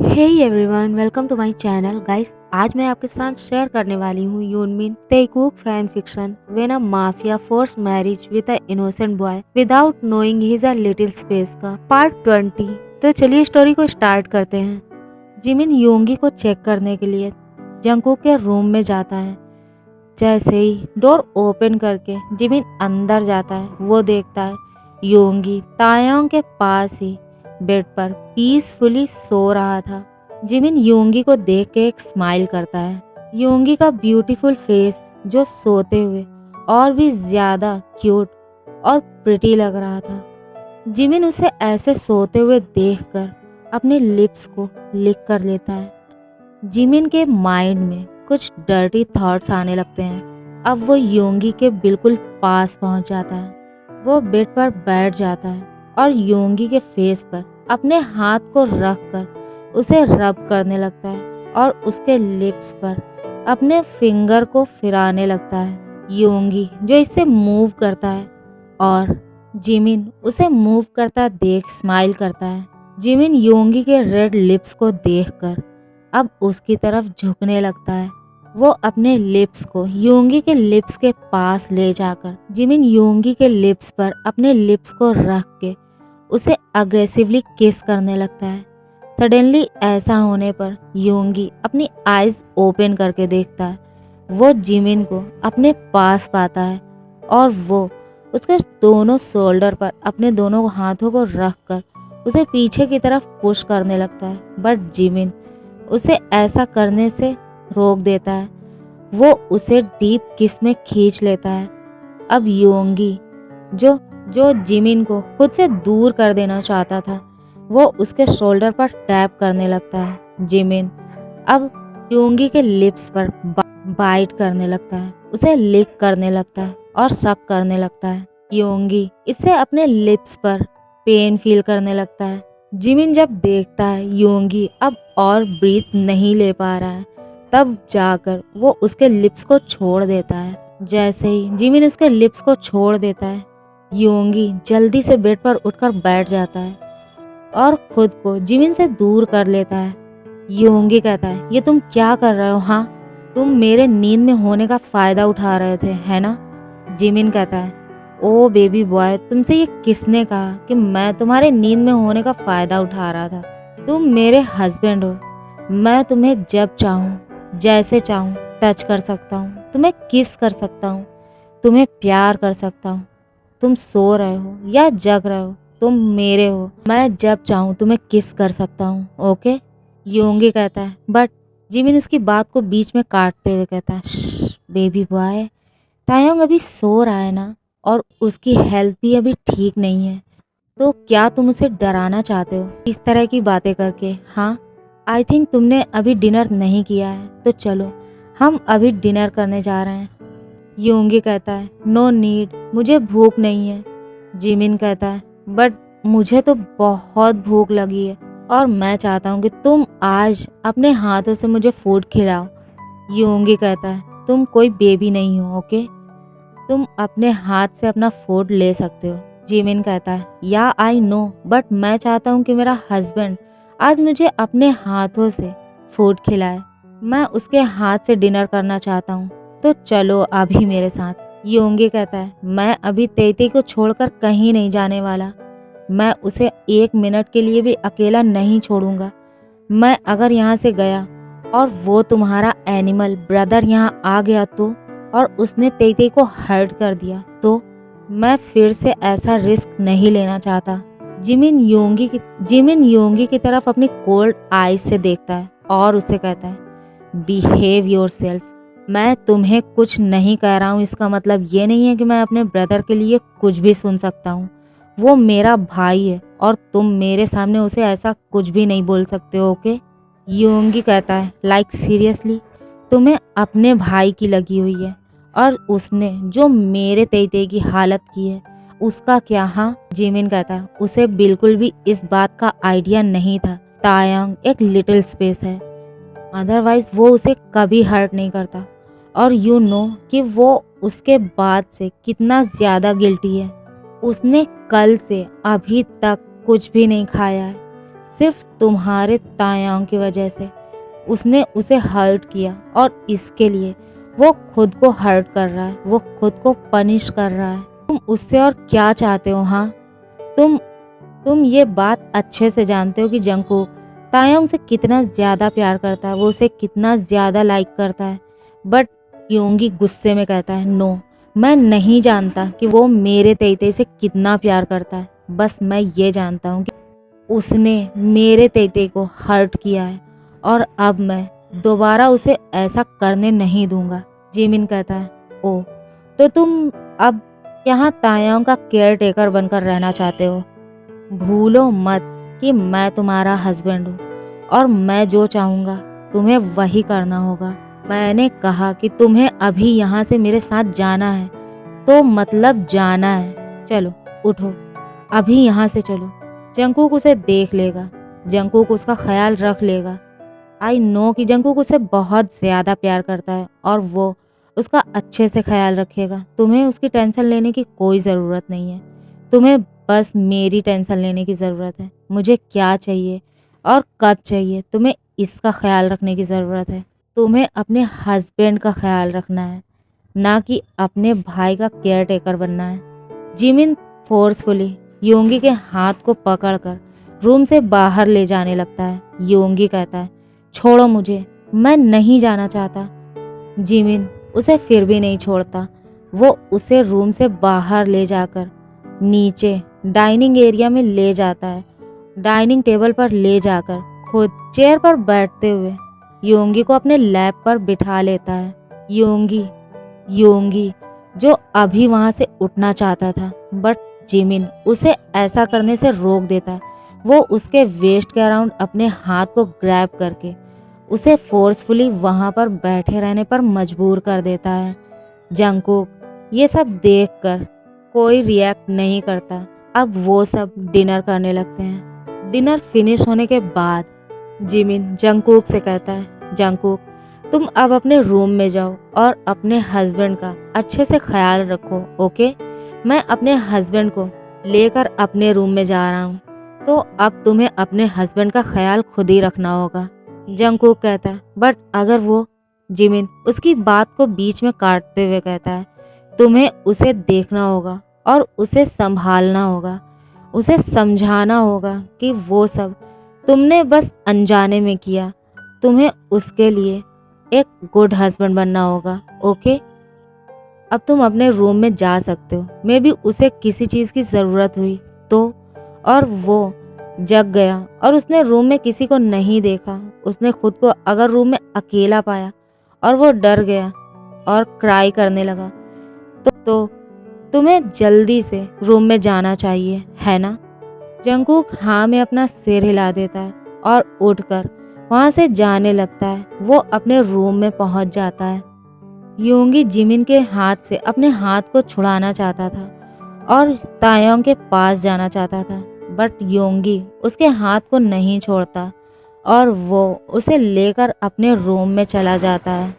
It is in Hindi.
Hey everyone, welcome to my channel guys. आज मैं आपके साथ शेयर करने वाली हूँ Yoonmin Taekook fan fiction when a mafia force marriage with a innocent boy without knowing his a little space का पार्ट 20। तो चलिए स्टोरी को स्टार्ट करते हैं। जिमिन योंगी को चेक करने के लिए जंगकुक के रूम में जाता है। जैसे ही डोर ओपन करके जिमिन अंदर जाता है, वो देखता है योंगी तायोंग के पास ही बेड पर पीसफुली सो रहा था। जिमिन योंगी को देख के एक स्माइल करता है। योंगी का ब्यूटीफुल फेस जो सोते हुए और भी ज्यादा क्यूट और प्रिटी लग रहा था। जिमिन उसे ऐसे सोते हुए देखकर अपने लिप्स को लिक कर लेता है। जिमिन के माइंड में कुछ डर्टी थॉट्स आने लगते हैं। अब वो योंगी के बिल्कुल पास पहुंच जाता है। वो बेड पर बैठ जाता है और योंगी के फेस पर अपने हाथ को रखकर उसे रब करने लगता है और उसके लिप्स पर अपने फिंगर को फिराने लगता है। योंगी जो इसे मूव करता है और जिमिन उसे मूव करता देख स्माइल करता है। जिमिन योंगी के रेड लिप्स को देखकर अब उसकी तरफ झुकने लगता है। वो अपने लिप्स को योंगी के लिप्स के पास ले जाकर जिमिन योंगी के लिप्स पर अपने लिप्स को रख के उसे अग्रेसिवली किस करने लगता है। सडनली ऐसा होने पर योंगी अपनी आईज ओपन करके देखता है। वो जिमिन को अपने पास पाता है और वो उसके दोनों शोल्डर पर अपने दोनों हाथों को रखकर उसे पीछे की तरफ पुश करने लगता है। बट जिमिन उसे ऐसा करने से रोक देता है। वो उसे डीप किस में खींच लेता है। अब योंगी जो जो जिमिन को खुद से दूर कर देना चाहता था, वो उसके शोल्डर पर टैप करने लगता है। जिमिन अब योंगी के लिप्स पर बाइट करने लगता है, उसे लिक करने लगता है और शक करने लगता है। योंगी इसे अपने लिप्स पर पेन फील करने लगता है। जिमिन जब देखता है योंगी अब और ब्रीथ नहीं ले पा रहा है, तब जाकर वो उसके लिप्स को छोड़ देता है। जैसे ही जिमिन उसके लिप्स को छोड़ देता है, योंगी जल्दी से बेड पर उठकर बैठ जाता है और खुद को जिमिन से दूर कर लेता है। योंगी कहता है, ये तुम क्या कर रहे हो? हाँ, तुम मेरे नींद में होने का फायदा उठा रहे थे, है ना? जिमिन कहता है, ओ बेबी बॉय, तुमसे ये किसने कहा कि मैं तुम्हारे नींद में होने का फायदा उठा रहा था? तुम मेरे हस्बैंड हो। मैं तुम्हें जब चाहूँ जैसे चाहूँ टच कर सकता हूँ, तुम्हें किस कर सकता हूँ, तुम्हें प्यार कर सकता हूँ। तुम सो रहे हो या जग रहे हो, तुम मेरे हो। मैं जब चाहूँ तुम्हें किस कर सकता हूँ, ओके? योंगी कहता है, बट जिमिन उसकी बात को बीच में काटते हुए कहता है, बेबी बॉय, तायोंग अभी सो रहा है ना, और उसकी हेल्थ भी अभी ठीक नहीं है, तो क्या तुम उसे डराना चाहते हो इस तरह की बातें करके? हाँ, आई थिंक तुमने अभी डिनर नहीं किया है, तो चलो हम अभी डिनर करने जा रहे हैं। योंगी कहता है, नो नीड, मुझे भूख नहीं है। जिमिन कहता है, बट मुझे तो बहुत भूख लगी है और मैं चाहता हूँ कि तुम आज अपने हाथों से मुझे फूड खिलाओ। योंगी कहता है, तुम कोई बेबी नहीं हो, ओके? तुम अपने हाथ से अपना फूड ले सकते हो। जिमिन कहता है, या आई नो, बट मैं चाहता हूँ कि मेरा हस्बैंड आज मुझे अपने हाथों से फूड खिलाए। मैं उसके हाथ से डिनर करना चाहता हूँ, तो चलो अभी मेरे साथ। योंगी कहता है, मैं अभी तेती को छोड़कर कहीं नहीं जाने वाला। मैं उसे 1 मिनट के लिए भी अकेला नहीं छोड़ूंगा। मैं अगर यहाँ से गया और वो तुम्हारा एनिमल ब्रदर यहाँ आ गया तो, और उसने तेती को हर्ट कर दिया तो, मैं फिर से ऐसा रिस्क नहीं लेना चाहता। जिमिन योंगी की तरफ अपनी कोल्ड आईज से देखता है और उसे कहता है, बिहेव योरसेल्फ। मैं तुम्हें कुछ नहीं कह रहा हूँ, इसका मतलब ये नहीं है कि मैं अपने ब्रदर के लिए कुछ भी सुन सकता हूँ। वो मेरा भाई है और तुम मेरे सामने उसे ऐसा कुछ भी नहीं बोल सकते हो, ओके? योंगी कहता है, लाइक सीरियसली, तुम्हें अपने भाई की लगी हुई है, और उसने जो मेरे तेते की हालत की है उसका क्या? हाँ, जिमिन कहता है, उसे बिल्कुल भी इस बात का आइडिया नहीं था। तायांग एक लिटिल स्पेस है, अदरवाइज वो उसे कभी हर्ट नहीं करता। और यू नो कि वो उसके बाद से कितना ज्यादा गिल्टी है। उसने कल से अभी तक कुछ भी नहीं खाया है, सिर्फ तुम्हारे तायांग की वजह से उसने उसे हर्ट किया और इसके लिए वो खुद को हर्ट कर रहा है, वो खुद को पनिश कर रहा है। तुम उससे और क्या चाहते हो? हाँ, तुम तुम ये बात अच्छे से जानते हो कि जंगकुक तायोंग से कितना ज़्यादा प्यार करता है, वो उसे कितना ज़्यादा लाइक करता है। बट योंगी गुस्से में कहता है, नो, मैं नहीं जानता कि वो मेरे तेईते से कितना प्यार करता है। बस मैं ये जानता हूँ कि उसने मेरे तेईते को हर्ट किया है और अब मैं दोबारा उसे ऐसा करने नहीं दूंगा। जिमिन कहता है, ओ, तो तुम अब यहाँ तायोंग का केयर टेकर बनकर रहना चाहते हो? भूलो मत कि मैं तुम्हारा हस्बैंड हूँ और मैं जो चाहूँगा तुम्हें वही करना होगा। मैंने कहा कि तुम्हें अभी यहाँ से मेरे साथ जाना है तो मतलब जाना है। चलो उठो, अभी यहाँ से चलो। जंगकुक उसे देख लेगा, जंगकुक उसका ख्याल रख लेगा। आई नो कि जंगकुक उसे बहुत ज़्यादा प्यार करता है और वो उसका अच्छे से ख्याल रखेगा। तुम्हें उसकी टेंशन लेने की कोई ज़रूरत नहीं है, तुम्हें बस मेरी टेंशन लेने की ज़रूरत है। मुझे क्या चाहिए और कब चाहिए, तुम्हें इसका ख्याल रखने की ज़रूरत है। तुम्हें अपने हस्बैंड का ख्याल रखना है, ना कि अपने भाई का केयर टेकर बनना है। जिमिन फोर्सफुली योंगी के हाथ को पकड़कर रूम से बाहर ले जाने लगता है। योंगी कहता है, छोड़ो मुझे, मैं नहीं जाना चाहता। जिमिन उसे फिर भी नहीं छोड़ता। वो उसे रूम से बाहर ले जाकर नीचे डाइनिंग एरिया में ले जाता है। डाइनिंग टेबल पर ले जाकर खुद चेयर पर बैठते हुए योंगी को अपने लैप पर बिठा लेता है। योंगी जो अभी वहां से उठना चाहता था, बट जिमिन उसे ऐसा करने से रोक देता है। वो उसके वेस्ट के अराउंड अपने हाथ को ग्रैब करके उसे फोर्सफुली वहां पर बैठे रहने पर मजबूर कर देता है। जंगकुक ये सब देखकर कोई रिएक्ट नहीं करता। अब वो सब डिनर करने लगते हैं। डिनर फिनिश होने के बाद जिमिन जंगकुक से कहता है, जंगकुक, तुम अब अपने रूम में जाओ और अपने हस्बैंड का अच्छे से ख्याल रखो, ओके? मैं अपने हस्बैंड को लेकर अपने रूम में जा रहा हूँ, तो अब तुम्हें अपने हस्बैंड का ख्याल खुद ही रखना होगा। जंगकुक कहता है, बट अगर वो, जिमिन उसकी बात को बीच में काटते हुए कहता है, तुम्हें उसे देखना होगा और उसे संभालना होगा, उसे समझाना होगा कि वो सब तुमने बस अनजाने में किया। तुम्हें उसके लिए एक गुड हस्बैंड बनना होगा, ओके? अब तुम अपने रूम में जा सकते हो। मे बी उसे किसी चीज़ की ज़रूरत हुई तो, और वो जग गया और उसने रूम में किसी को नहीं देखा, उसने खुद को अगर रूम में अकेला पाया और वो डर गया और क्राई करने लगा, तो तुम्हें जल्दी से रूम में जाना चाहिए, है ना? जंगकुक हाँ में अपना सिर हिला देता है और उठकर वहां से जाने लगता है। वो अपने रूम में पहुंच जाता है। योंगी जिमिन के हाथ से अपने हाथ को छुड़ाना चाहता था और तायोंग के पास जाना चाहता था, बट योंगी उसके हाथ को नहीं छोड़ता और वो उसे लेकर अपने रूम में चला जाता है।